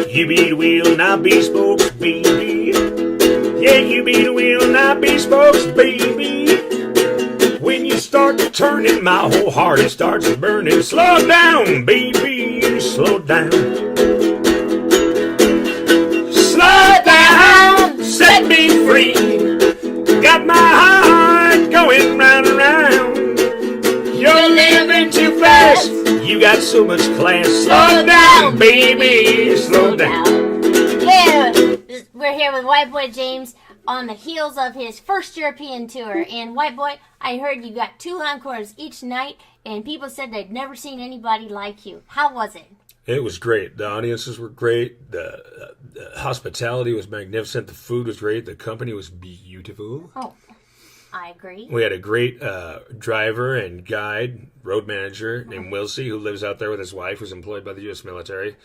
You be the wheel and I'll be spokes, baby. Yeah, you be the wheel and I'll be spokes, baby. When you start to turning, my whole heart it starts burning. Slow down, baby, slow down. Slow down, set me free. Got my heart going round and round. You're living too fast. You got so much class. Slow down, baby, slow down. Yeah, we're here with Whiteboy James on the heels of his first European tour. And Whiteboy, I heard you got 2 encores each night, and people said they'd never seen anybody like you. How was it? It was great. The audiences were great. The hospitality was magnificent. The food was great. The company was beautiful. Oh, I agree. We had a great driver and guide, road manager named Wilsey, who lives out there with his wife, who's employed by the U.S. military.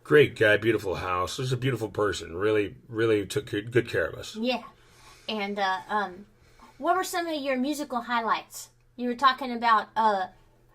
Great guy, beautiful house. He was a beautiful person. Really, really took good care of us. Yeah. And what were some of your musical highlights? You were talking about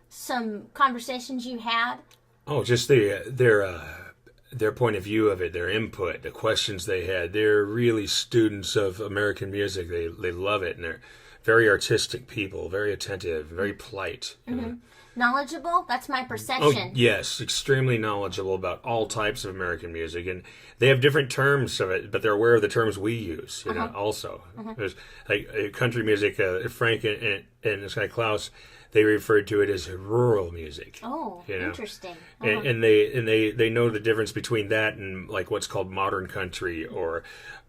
some conversations you had. Oh, just their point of view of it, their input, the questions they had. They're really students of American music. They love it, and they're very artistic people, very attentive, very polite. Mm-hmm. Knowledgeable? That's my perception. Oh, yes, extremely knowledgeable about all types of American music, and they have different terms of it, but they're aware of the terms we use. You know, also there's like country music. Frank and this guy Klaus, they referred to it as rural music. Oh, you know? Interesting. And they know the difference between that and like what's called modern country or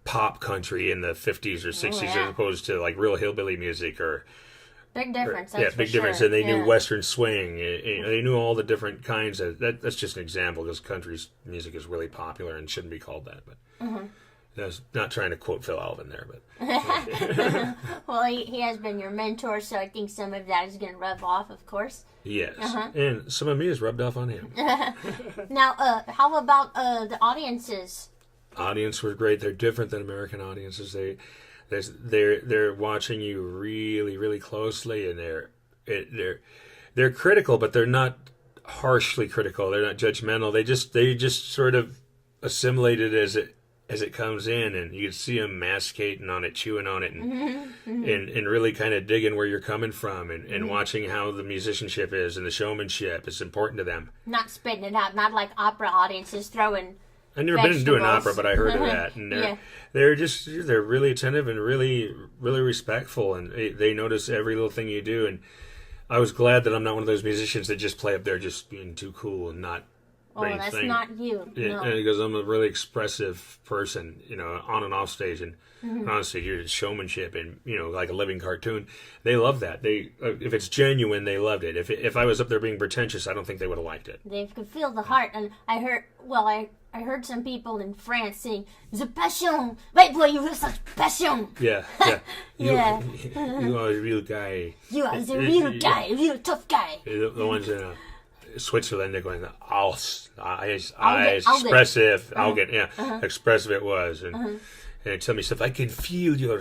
pop country in the 50s or 60s, as opposed to like real hillbilly music or. Big difference. Big difference. And they knew Western swing. They knew all the different kinds of. That's just an example because country music is really popular and shouldn't be called that. But I was not trying to quote Phil Alvin there, but. Well, he has been your mentor, so I think some of that is going to rub off, of course. Yes, and some of me has rubbed off on him. Now, how about the audiences? Audience were great. They're different than American audiences. They're watching you really, really closely, and they're critical, but they're not harshly critical. They're not judgmental. They just sort of assimilate it as it comes in, and you can see them masticating on it, chewing on it, and really kind of digging where you're coming from, and watching how the musicianship is and the showmanship is important to them. Not spitting it out, not like opera audiences throwing. I've never been to an opera, but I heard of that, and they're really attentive and really, really respectful, and they notice every little thing you do. And I was glad that I'm not one of those musicians that just play up there just being too cool and not. Oh, that's not you. Yeah, no. Because I'm a really expressive person, on and off stage, and honestly, you're showmanship and like a living cartoon. They love that. If it's genuine, they loved it. If I was up there being pretentious, I don't think they would have liked it. They could feel the heart, and I heard some people in France saying, "The passion, Whiteboy, you have such passion." Yeah. You are a real guy. You are the real guy, real tough guy. The ones in Switzerland, they're going, expressive. Expressive it was, and they tell me stuff. I can feel your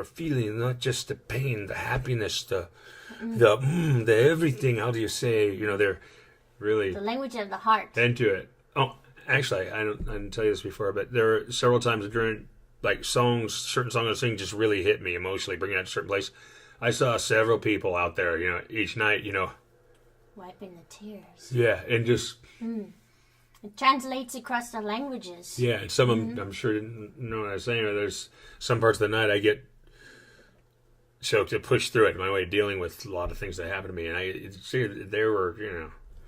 feeling, not just the pain, the happiness, the everything. How do you say? They're really the language of the heart. Into it. Oh, actually, I didn't tell you this before, but there were several times during like certain songs I was singing just really hit me emotionally, bringing it to a certain place. I saw several people out there, each night, wiping the tears. Yeah, and just. It translates across the languages. Yeah, and some of them, I'm sure, didn't know what I was saying. Or there's some parts of the night I get choked to push through it. My way of dealing with a lot of things that happen to me, and I see they were,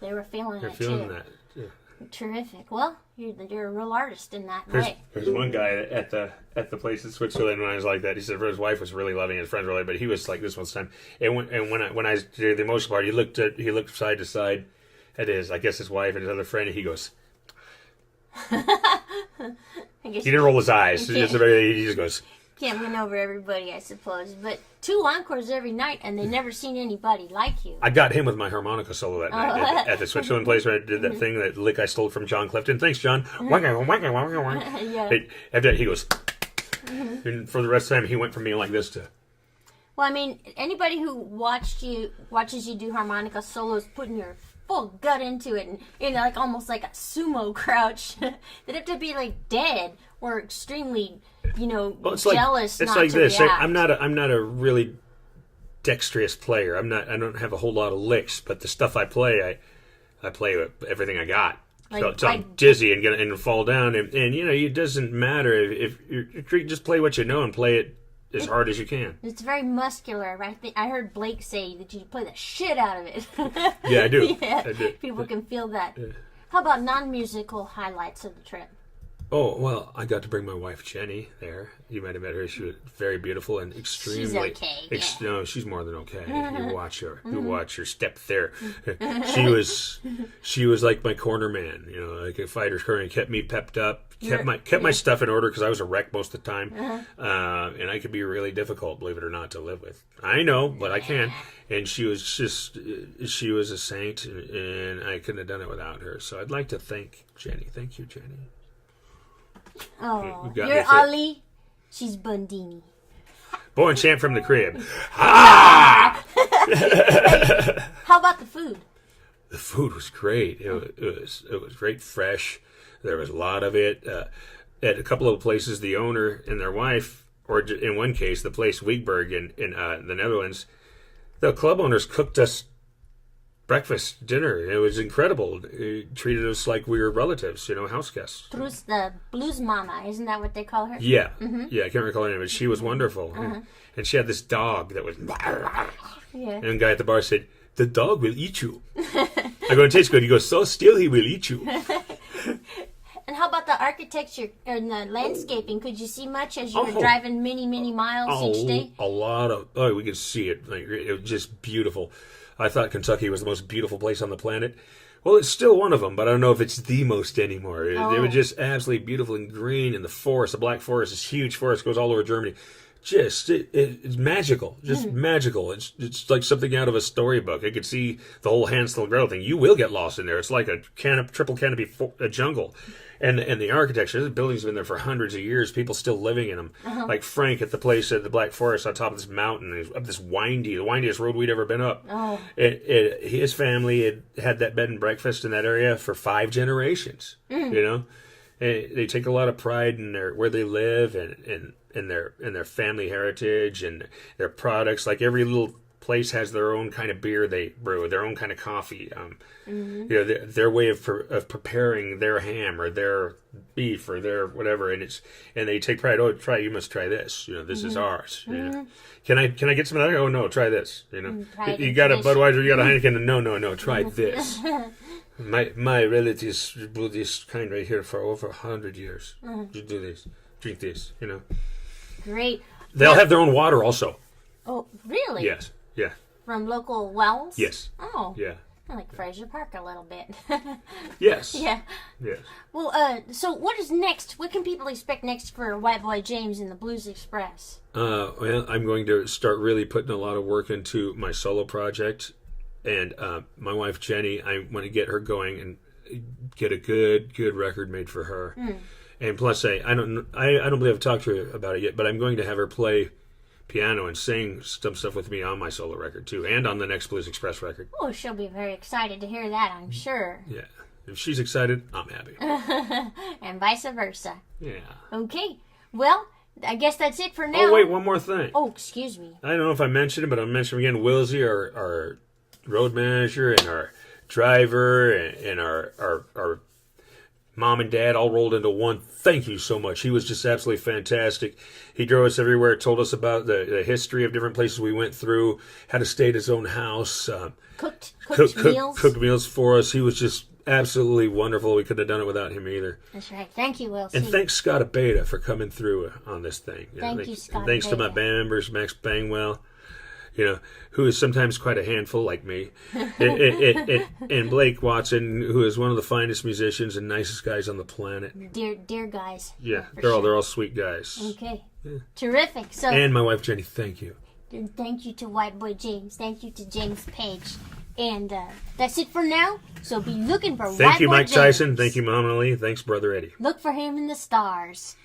they were feeling it feeling too. That. Yeah. Terrific. Well, you're a real artist in that way. There's one guy at the place in Switzerland when I was like that. He said his wife was really loving, his friends were loving, but he was like this one time. And when I did the emotional part, he looked side to side at his wife and his other friend, and he goes. He didn't roll his eyes. He just goes. Can't win over everybody, I suppose. But 2 encores every night, and they never seen anybody like you. I got him with my harmonica solo that night at the Switzerland place where I did that thing, that lick I stole from John Clifton. Thanks, John. Yeah. After that, he goes. And for the rest of the time, he went from being like this to. Well, I mean, anybody who watches you do harmonica solos, putting your full gut into it, and like almost like a sumo crouch. They'd have to be like dead or extremely, jealous. It's not like to this. react. I'm not a really dexterous player. I don't have a whole lot of licks, but the stuff I play with everything I got. So I'm dizzy and fall down, and it doesn't matter if you just play what you know and play it as hard as you can. It's very muscular, right? I heard Blake say that you play the shit out of it. Yeah, I do. Yeah, I do. people can feel that. Yeah. How about non-musical highlights of the trip? Oh, well, I got to bring my wife, Jenny, there. You might have met her. She was very beautiful and extremely... She's okay, yeah. No, she's more than okay. You watch her. You watch her step there. She was like my corner man, like a fighter's corner. Kept me pepped up, kept my stuff in order because I was a wreck most of the time. And I could be really difficult, believe it or not, to live with. I know, but I can. And she was a saint, and I couldn't have done it without her. So I'd like to thank Jenny. Thank you, Jenny. Oh, you're Ali. She's Bundini. Boy and chant from the crib. Ah! How about the food? The food was great. It was great, fresh. There was a lot of it. At a couple of places, the owner and their wife, or in one case, the place Whiteboy in the Netherlands, the club owners cooked us breakfast, dinner. It was incredible. He treated us like we were relatives, house guests. Bruce, the blues mama, isn't that what they call her? Yeah. Yeah, I can't recall her name, but she was wonderful. And she had this dog that was... Yeah. And the guy at the bar said, "The dog will eat you." I go, "It tastes good." He goes, "So still he will eat you." And how about the architecture and the landscaping? Could you see much as you were driving many, many miles each day? A lot of... Oh, we could see it. It was just beautiful. I thought Kentucky was the most beautiful place on the planet. Well, it's still one of them, but I don't know if it's the most anymore. They were just absolutely beautiful and green, and the forest, the Black Forest, this huge forest goes all over Germany. It's magical, just magical. It's like something out of a storybook. I could see the whole Hansel and Gretel thing. You will get lost in there. It's like a triple canopy jungle. And the architecture, the buildings have been there for hundreds of years. People still living in them. Like Frank at the place at the Black Forest on top of this mountain, up this the windiest road we'd ever been up. His family had that bed and breakfast in that area for 5 generations. And they take a lot of pride in where they live and their family heritage and their products. Like every little place has their own kind of beer they brew, their own kind of coffee. Their way of preparing their ham or their beef or their whatever, and they take pride. Oh, you must try this. This is ours. Can I get some of that? Oh no, try this. You got a Budweiser, you got a Heineken. No, try this. My relatives brew this kind right here for over 100 years. You do this, drink this. Great. They'll have their own water also. Oh, really? Yes. Yeah. From local wells? Yes. Oh. Yeah. Like Fraser Park a little bit. Yes. Yeah. Yes. Well, so what is next? What can people expect next for Whiteboy James and the Blues Express? Well, I'm going to start really putting a lot of work into my solo project, and my wife Jenny, I want to get her going and get a good record made for her. And plus, I don't believe I've talked to her about it yet, but I'm going to have her play piano and sing some stuff with me on my solo record too, and on the next Blues Express record. Oh, she'll be very excited to hear that, I'm sure. Yeah. If she's excited, I'm happy. And vice versa. Yeah. Okay. Well, I guess that's it for now. Oh, wait, one more thing. Oh, excuse me. I don't know if I mentioned it, but I'll mention again. Wilsey, our road manager, and our driver, and our mom and dad all rolled into one. Thank you so much. He was just absolutely fantastic. He drove us everywhere, told us about the history of different places we went through, how to stay at his own house. Cooked meals. Cooked meals for us. He was just absolutely wonderful. We couldn't have done it without him either. That's right. Thank you, Wilson. And thanks, Scott Abeta, for coming through on this thing. Thank you, Scott. And thanks to my band members, Max Bangwell, who is sometimes quite a handful like me, and Blake Watson, who is one of the finest musicians and nicest guys on the planet. Dear guys. Yeah, they're all sweet guys. Okay. Yeah. Terrific. So. And my wife Jenny, thank you. Thank you to Whiteboy James. Thank you to James Page. And that's it for now. So be looking for Whiteboy James. Thank you, Mike Tyson. Thank you, Muhammad Ali. Thanks, Brother Eddie. Look for him in the stars.